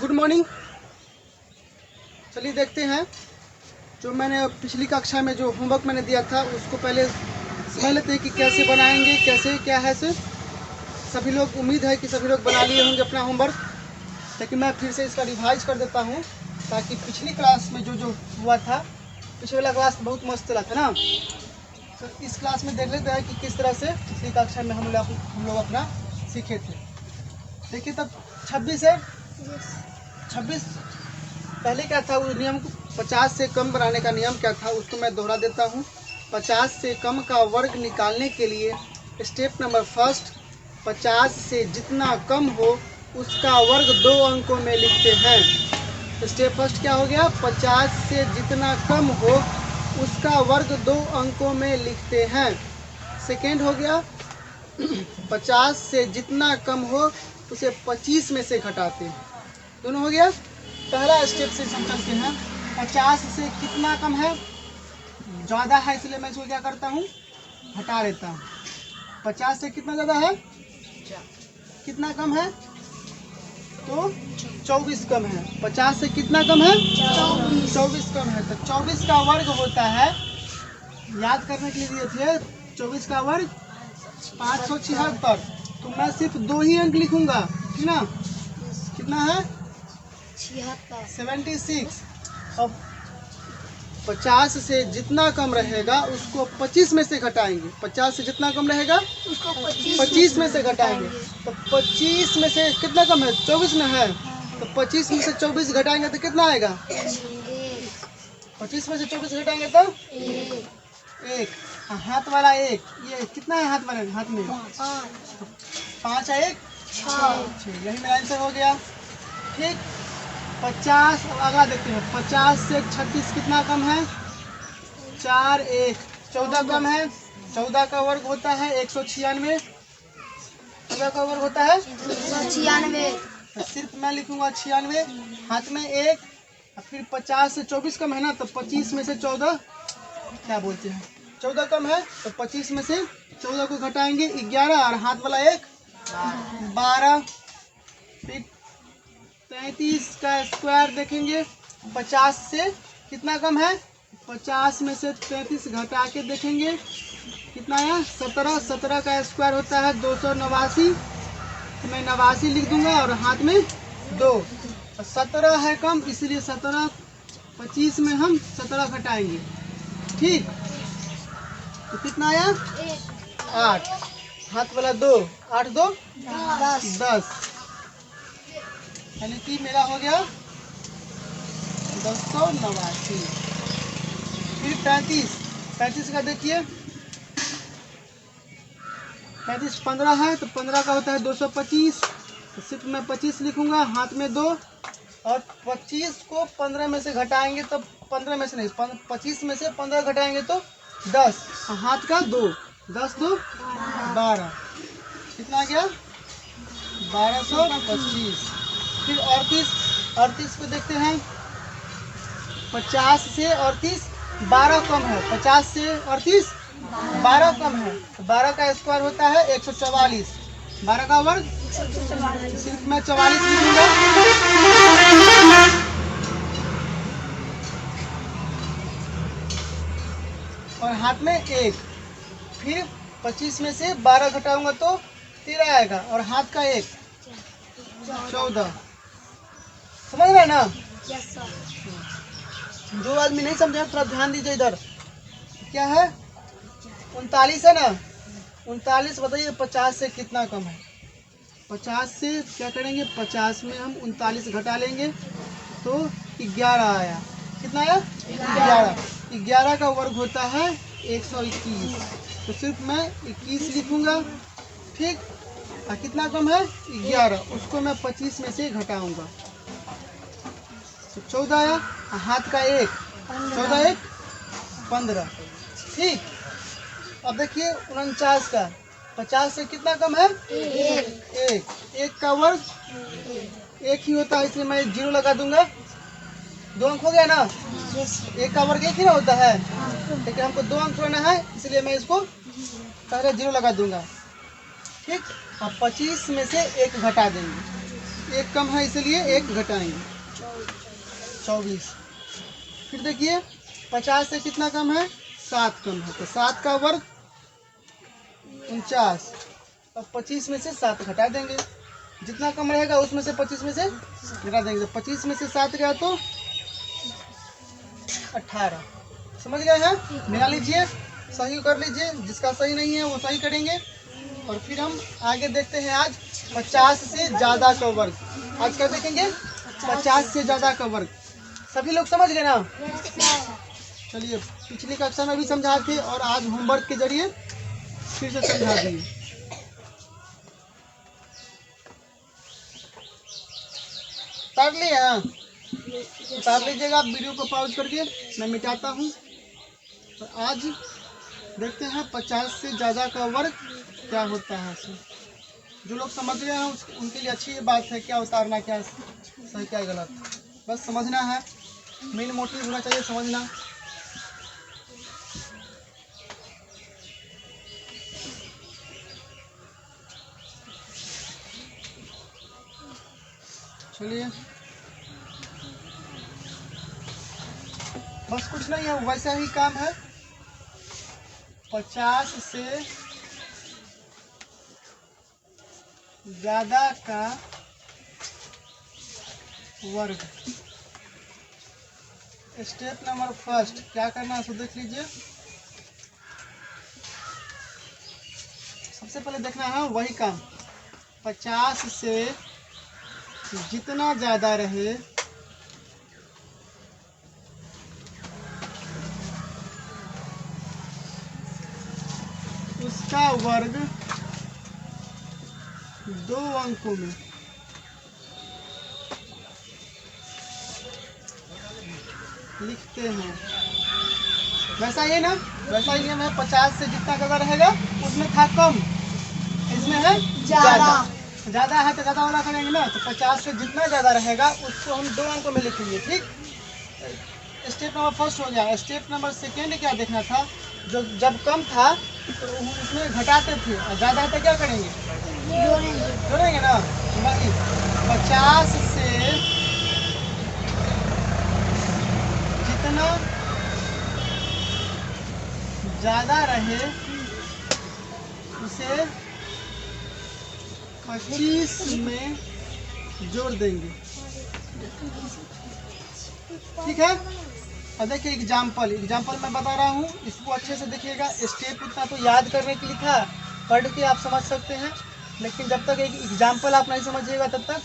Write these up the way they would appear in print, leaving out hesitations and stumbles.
Good morning. चलिए देखते हैं जो मैंने पिछली कक्षा में जो होमवर्क मैंने दिया था उसको पहले समझ लेते हैं कि कैसे बनाएंगे, कैसे क्या है से। सभी लोग, उम्मीद है कि सभी लोग बना लिए होंगे अपना होमवर्क, लेकिन मैं फिर से इसका रिवाइज कर देता हूँ ताकि पिछली क्लास में जो जो हुआ था, पिछले वाला क्लास बहुत मस्त चला था ना, तो इस क्लास में देख लेते हैं कि किस तरह से पिछली कक्षा में हम लोग अपना सीखे थे। देखिए तब 26 है, 26 पहले क्या था, उस नियम को 50 से कम बनाने का नियम क्या था उसको मैं दोहरा देता हूँ। 50 से कम का वर्ग निकालने के लिए स्टेप नंबर फर्स्ट, 50 से जितना कम हो उसका वर्ग 2 अंकों में लिखते हैं। स्टेप फर्स्ट क्या हो गया, 50 से जितना कम हो उसका वर्ग 2 अंकों में लिखते हैं। सेकेंड हो गया 50 से जितना कम हो उसे 25 में से घटाते हैं। दोनों हो गया। पहला स्टेप से हम चलते हैं। 50 से कितना कम है, ज़्यादा है, इसलिए मैं इसको क्या करता हूँ, घटा लेता हूँ। 50 से कितना ज़्यादा है, कितना कम है, तो 24 कम है। 50 से कितना कम है, 24 कम है। तो 24 का वर्ग होता है, याद करने के लिए दिए थे, 24 का वर्ग 576। तो मैं सिर्फ 2 ही अंक लिखूंगा, ठीक ना। कितना है, 76। अब 50 से जितना कम रहेगा उसको 25 में से घटाएंगे। 50 से जितना कम रहेगा उसको 25 में से घटाएंगे। तो 25 में से कितना कम है, 24 में है, तो 25 में से 24 घटाएंगे तो कितना आएगा, 25 में से 24 घटाएंगे तो 1। हाथ वाला 1, ये कितना है हाथ वाले, हाथ में 5 है, 1 6। यही मेरा आंसर हो गया। ठीक, 50 अगला देखते हैं। 50 से 36 कितना कम है, 4 1 14 कम है। 14 का वर्ग होता है 196। 14 का वर्ग होता है 196। तो सिर्फ मैं लिखूंगा 96, हाथ में 1। फिर 50 से 24 कम है ना, तो 25 में से 14 क्या बोलते हैं, 14 कम है, तो 25 में से 14 को घटाएंगे 11, और हाथ वाला 1 12। फिर 33 का स्क्वायर देखेंगे। 50 से कितना कम है, 50 में से 33 घटा के देखेंगे कितना है, 17। 17 का स्क्वायर होता है 289। तो मैं 89 लिख दूंगा और हाथ में 2। 17 है कम, इसलिए 17, 25 में हम 17 घटाएंगे। ठीक, तो कितना आया, 8। हाथ वाला 2, 8 2 10, यानी कि मेरा हो गया 289। फिर 35 का देखिए, 35 15 है, तो 15 का होता है 225। तो सिर्फ मैं 25 लिखूंगा, हाथ में 2, और 25 को 15 में से घटाएंगे तो 15 में से नहीं, 25 में से 15 घटाएंगे तो 10, हाथ का 2, 10 2 12, कितना आ गया 1225। फिर 38 को देखते हैं। 50 से 38 12 कम है, 50 से 38 12 कम है, तो 12 का स्क्वायर होता है 144। 12 का वर्ग सिर्फ मैं 44 लिखूंगा, और हाथ में 1। फिर 25 में से 12 घटाऊंगा तो 13 आएगा, और हाथ का 1 14। समझ रहे हैं ना। जो आदमी नहीं समझे थोड़ा ध्यान दीजिए इधर। क्या है, 39 है ना, 39 बताइए 50 से कितना कम है। 50 से क्या करेंगे, 50 में हम 39 घटा लेंगे तो 11 आया। कितना आया, 11। 11 का वर्ग होता है 121। तो सिर्फ मैं 21 लिखूंगा। ठीक, और कितना कम है 11, उसको मैं 25 में से घटाऊंगा तो 14 आया, हाथ का 1 14 1 15। ठीक, अब देखिए 49 का, 50 से कितना कम है, 1 का वर्ग 1 ही होता है, इसलिए मैं 0 लगा दूंगा। 2 अंक हो गया ना, 1 का वर्ग 1 ही ना होता है, लेकिन हमको 2 अंक लेना है, इसलिए मैं इसको पहले 0 लगा दूंगा। ठीक, अब 25 में से 1 घटा देंगे एक कम है इसलिए एक घटाएंगे 24। फिर देखिए 50 से कितना कम है, 7 कम है, तो 7 का वर्ग 49। अब 25 में से 7 घटा देंगे, जितना कम रहेगा उसमें से 25 में से घटा देंगे, तो 25 में से 7 गया तो 18। समझ गए हैं? मिला लीजिए, सही कर लीजिए, जिसका सही नहीं है वो सही करेंगे। और फिर हम आगे देखते हैं आज 50 से ज़्यादा का वर्ग। आज क्या देखेंगे? 50 से ज़्यादा का वर्ग। सभी लोग समझ गए ना? चलिए, पिछली कक्षा में भी समझाए थे और आज होमवर्क के जरिए फिर से समझा दिए। उतार लिए? हाँ, उतार लीजिएगा। आप वीडियो को पॉज करके मैं मिटाता हूँ। तो आज देखते हैं 50 से ज़्यादा का वर्ग क्या होता है। जो लोग समझ गए हैं उनके लिए अच्छी बात है, क्या उतारना, क्या सही क्या गलत, बस समझना है। मेन मोटिव होना चाहिए समझना। चलिए, बस कुछ नहीं है, वैसा ही काम है। 50 से ज़्यादा का वर्ग। स्टेप नंबर फर्स्ट क्या करना है, सो देख लीजिए। सबसे पहले देखना है वही काम, 50 से जितना ज़्यादा रहे उसका वर्ग 2 अंकों में लिखते हैं। वैसा ही ना, वैसा ही नियम है। 50 से जितना ज़्यादा रहेगा उसमें था कम, इसमें है ज़्यादा। ज़्यादा है तो ज़्यादा वाला करेंगे ना, तो 50 से जितना ज़्यादा रहेगा उसको हम 2 अंकों में लिखेंगे। ठीक, स्टेप नंबर फर्स्ट हो गया। स्टेप नंबर सेकेंड क्या देखना था, जो जब कम था तो उसमें घटाते थे, और ज़्यादा है तो क्या करेंगे, जोड़ेंगे ना। वही 50 से जितना ज़्यादा रहे उसे 25 में जोड़ देंगे। ठीक है। और देखिए एग्जाम्पल मैं बता रहा हूँ, इसको अच्छे से देखिएगा। स्टेप उतना तो याद करने के लिए था, पढ़ के आप समझ सकते हैं, लेकिन जब तक एक एग्जाम्पल आप नहीं समझिएगा तब तक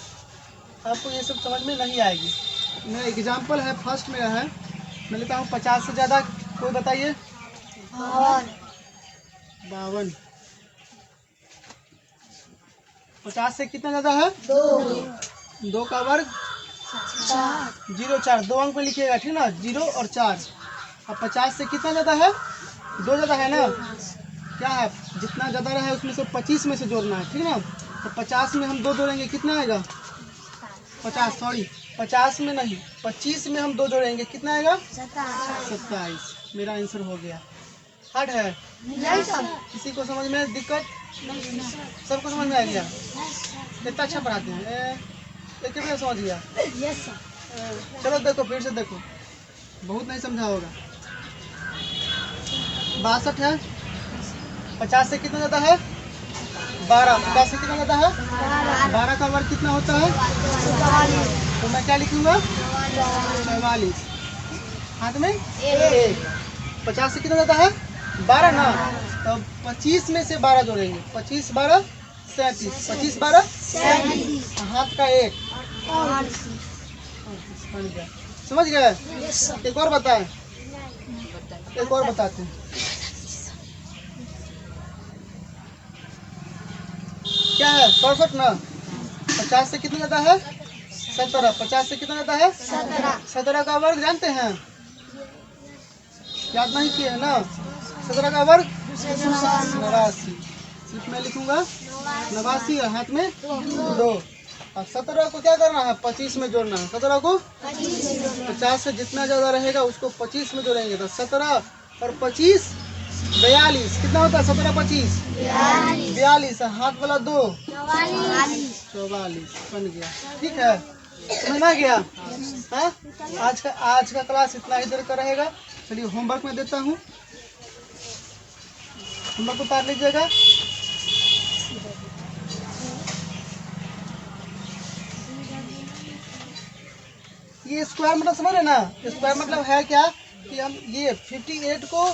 आपको ये सब समझ में नहीं आएगी। मेरा एग्जाम्पल है, फर्स्ट मेरा है, मैं लेता हूँ 50 से ज़्यादा। कोई बताइए? 52। 50 से कितना ज़्यादा है? 2 का वर्ग 0 4, 2 अंक में लिखिएगा, ठीक ना, 0 और 4। अब 50 से कितना ज़्यादा है? 2 ज़्यादा है ना। क्या है, जितना ज़्यादा रहा है उसमें से 25 में से जोड़ना है, ठीक ना। तो 50 में हम 2 जोड़ेंगे, कितना आएगा? 50 में नहीं, 25 में हम 2 जोड़ेंगे, कितना आएगा? 27। मेरा आंसर हो गया। हार्ड है? किसी को समझ में दिक्कत? सबको समझ में आ गया? कितना अच्छा पढ़ाते हैं, एक भी समझ गया? चलो देखो, फिर से देखो, बहुत नहीं समझा होगा। 62 है। 50 से कितना ज़्यादा है? 12। 50 से कितना ज़्यादा है? 12 का वर्ग कितना होता है? तो मैं क्या लिखूंगा? 44। हाथ में 1। 50 से कितना ज़्यादा है? 12 ना। तो 25 में से 12 जोड़ेंगे, 25 12 37। 25 12 37। हाथ का 1। समझ गए? एक और बताएं, एक और बताते हैं। क्या है? 67 ना। 50 से कितना ज़्यादा है? 17। 50 से कितना ज़्यादा है? 17 का वर्ग जानते हैं? याद नहीं किए है ना। 17 का वर्ग 89। सिर्फ मैं लिखूंगा 89 और हाथ में 2। और 17 को क्या करना है? 25 में जोड़ना है। 17 को 50 से जितना ज़्यादा रहेगा उसको 25 में जोड़ेंगे, तो 17 और 25 42। कितना होता है 17 25? 42। हाथ वाला 2 44 बन गया। ठीक है, समझ में आ गया? हाँ, आज का क्लास इतना ही देर का रहेगा। चलिए होमवर्क में देता हूँ, होमवर्क उतार लीजिएगा। ये स्क्वायर मतलब समझ रहे ना? स्क्वायर मतलब है क्या कि हम ये 58 को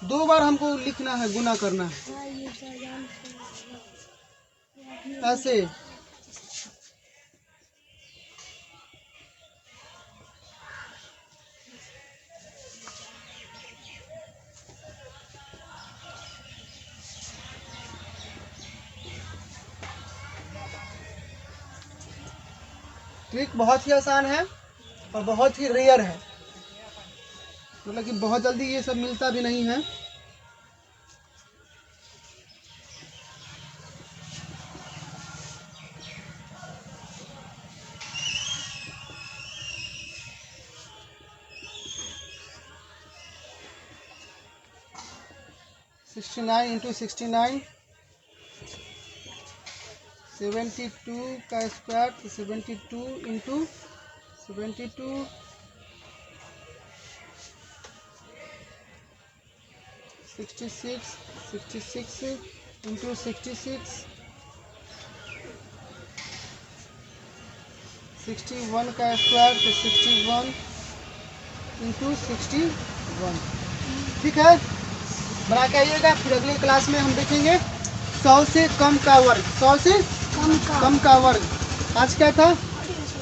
2 बार हमको लिखना है, गुना करना है ऐसे। ट्रिक बहुत ही आसान है और बहुत ही रेयर है, मतलब कि बहुत जल्दी ये सब मिलता भी नहीं है। सिक्सटी 69 72 का स्क्वायर तो 72 इंटू 72 66 इंटू 66 61 का स्क्वायर तो 61 इंटू 61। ठीक है, बना के आइएगा। फिर अगली क्लास में हम देखेंगे 100 से कम का वर्ग। 100 से कम का वर्ग। आज क्या था?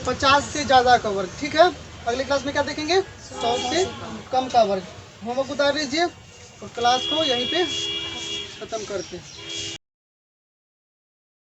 50 से ज़्यादा का वर्ग। ठीक है, अगली क्लास में क्या देखेंगे? 100 से कम का वर्ग। होमवर्क उतार लीजिए और क्लास को यहीं पे ख़त्म करते हैं।